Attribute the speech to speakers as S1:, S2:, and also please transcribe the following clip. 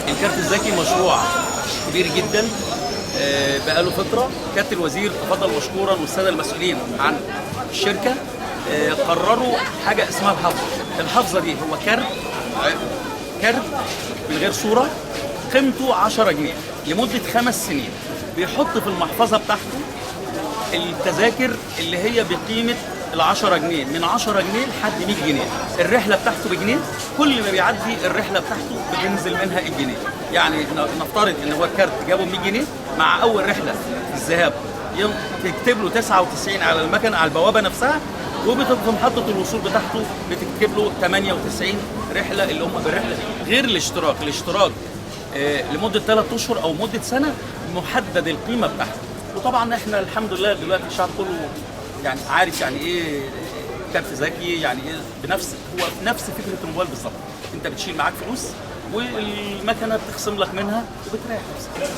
S1: الكارت الذكي مشروع كبير جدا، بقاله فتره. كابتن الوزير تفضل مشكورا والساده المسؤولين عن الشركه قرروا حاجه اسمها الحافظه. الحافظه دي هو كارت من غير صوره، قيمته 10 جنيه لمده 5 سنين. بيحط في المحفظه بتاعته التذاكر اللي هي بقيمه ال 10 جنيه، من 10 جنيه لحد 100 جنيه. الرحله بتاعته بجنيه، كل ما بيعدي الرحله بتاعته بتنزل منها الجنيه. يعني نفترض ان هو الكارت جابه 100 جنيه، مع اول رحله في الذهاب تكتب له 99 على المكنه على البوابه نفسها، وفي محطه الوصول بتاعته بتكتب له 98 رحله اللي هم بالرحله دي. غير الاشتراك لمده 3 اشهر او مده سنه محدد القيمه بتاعته. وطبعا احنا الحمد لله دلوقتي الشعب كله يعني عارف يعني ايه كارت ذكي، يعني ايه هو نفس فكره الموبايل بالظبط. انت بتشيل معاك فلوس والمكنه بتخصم لك منها وبتريح نفسك.